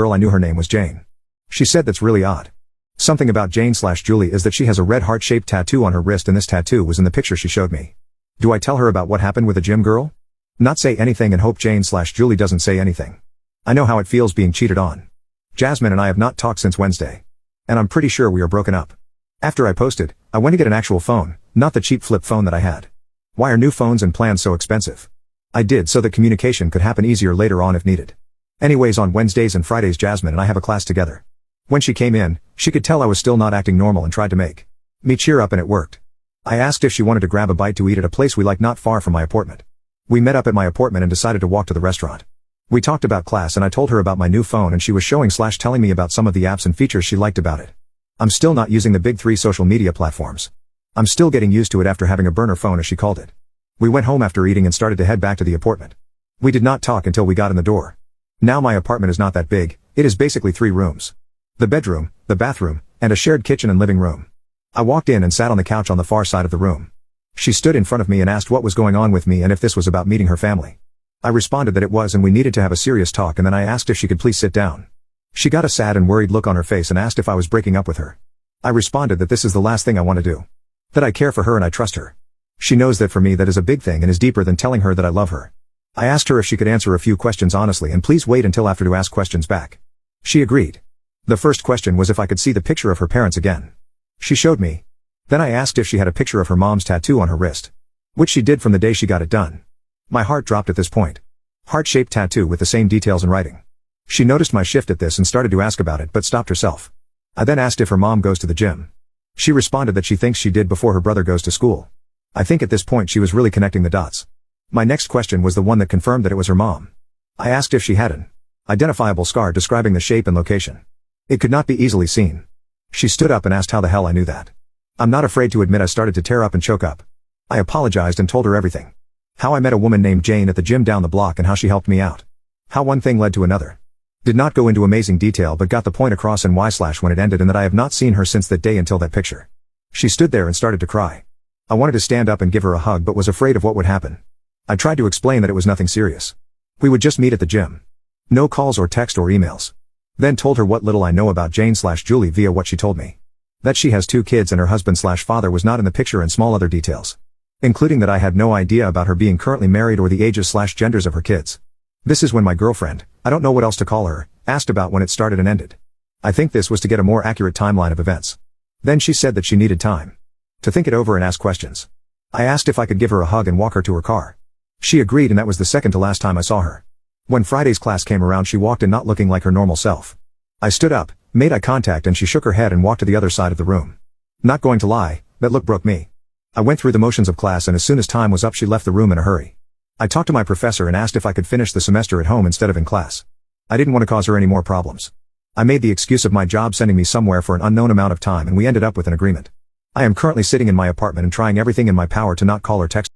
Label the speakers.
Speaker 1: girl I knew, her name was Jane. She said that's really odd. Something about Jane/Julie is that she has a red heart-shaped tattoo on her wrist, and this tattoo was in the picture she showed me. Do I tell her about what happened with the gym girl? Not say anything and hope Jane/Julie doesn't say anything. I know how it feels being cheated on. Jasmine and I have not talked since Wednesday. And I'm pretty sure we are broken up. After I posted, I went to get an actual phone, not the cheap flip phone that I had. Why are new phones and plans so expensive? I did so that communication could happen easier later on if needed. Anyways, on Wednesdays and Fridays Jasmine and I have a class together. When she came in, she could tell I was still not acting normal and tried to make me cheer up, and it worked. I asked if she wanted to grab a bite to eat at a place we like not far from my apartment. We met up at my apartment and decided to walk to the restaurant. We talked about class and I told her about my new phone, and she was telling me about some of the apps and features she liked about it. I'm still not using the big 3 social media platforms. I'm still getting used to it after having a burner phone, as she called it. We went home after eating and started to head back to the apartment. We did not talk until we got in the door. Now my apartment is not that big, it is basically 3 rooms. The bedroom, the bathroom, and a shared kitchen and living room. I walked in and sat on the couch on the far side of the room. She stood in front of me and asked what was going on with me and if this was about meeting her family. I responded that it was and we needed to have a serious talk, and then I asked if she could please sit down. She got a sad and worried look on her face and asked if I was breaking up with her. I responded that this is the last thing I want to do. That I care for her and I trust her. She knows that for me that is a big thing and is deeper than telling her that I love her. I asked her if she could answer a few questions honestly and please wait until after to ask questions back. She agreed. The first question was if I could see the picture of her parents again. She showed me. Then I asked if she had a picture of her mom's tattoo on her wrist. Which she did from the day she got it done. My heart dropped at this point. Heart-shaped tattoo with the same details in writing. She noticed my shift at this and started to ask about it but stopped herself. I then asked if her mom goes to the gym. She responded that she thinks she did before her brother goes to school. I think at this point she was really connecting the dots. My next question was the one that confirmed that it was her mom. I asked if she had an identifiable scar describing the shape and location. It could not be easily seen. She stood up and asked how the hell I knew that. I'm not afraid to admit I started to tear up and choke up. I apologized and told her everything. How I met a woman named Jane at the gym down the block and how she helped me out. How one thing led to another. Did not go into amazing detail but got the point across and why/when it ended, and that I have not seen her since that day until that picture. She stood there and started to cry. I wanted to stand up and give her a hug but was afraid of what would happen. I tried to explain that it was nothing serious. We would just meet at the gym. No calls or text or emails. Then told her what little I know about Jane/Julie via what she told me. That she has 2 kids and her husband/father was not in the picture, and small other details. Including that I had no idea about her being currently married or the ages/genders of her kids. This is when my girlfriend, I don't know what else to call her, asked about when it started and ended. I think this was to get a more accurate timeline of events. Then she said that she needed time to think it over and ask questions. I asked if I could give her a hug and walk her to her car. She agreed, and that was the second to last time I saw her. When Friday's class came around she walked in not looking like her normal self. I stood up, made eye contact, and she shook her head and walked to the other side of the room. Not going to lie, that look broke me. I went through the motions of class, and as soon as time was up she left the room in a hurry. I talked to my professor and asked if I could finish the semester at home instead of in class. I didn't want to cause her any more problems. I made the excuse of my job sending me somewhere for an unknown amount of time, and we ended up with an agreement. I am currently sitting in my apartment and trying everything in my power to not call or text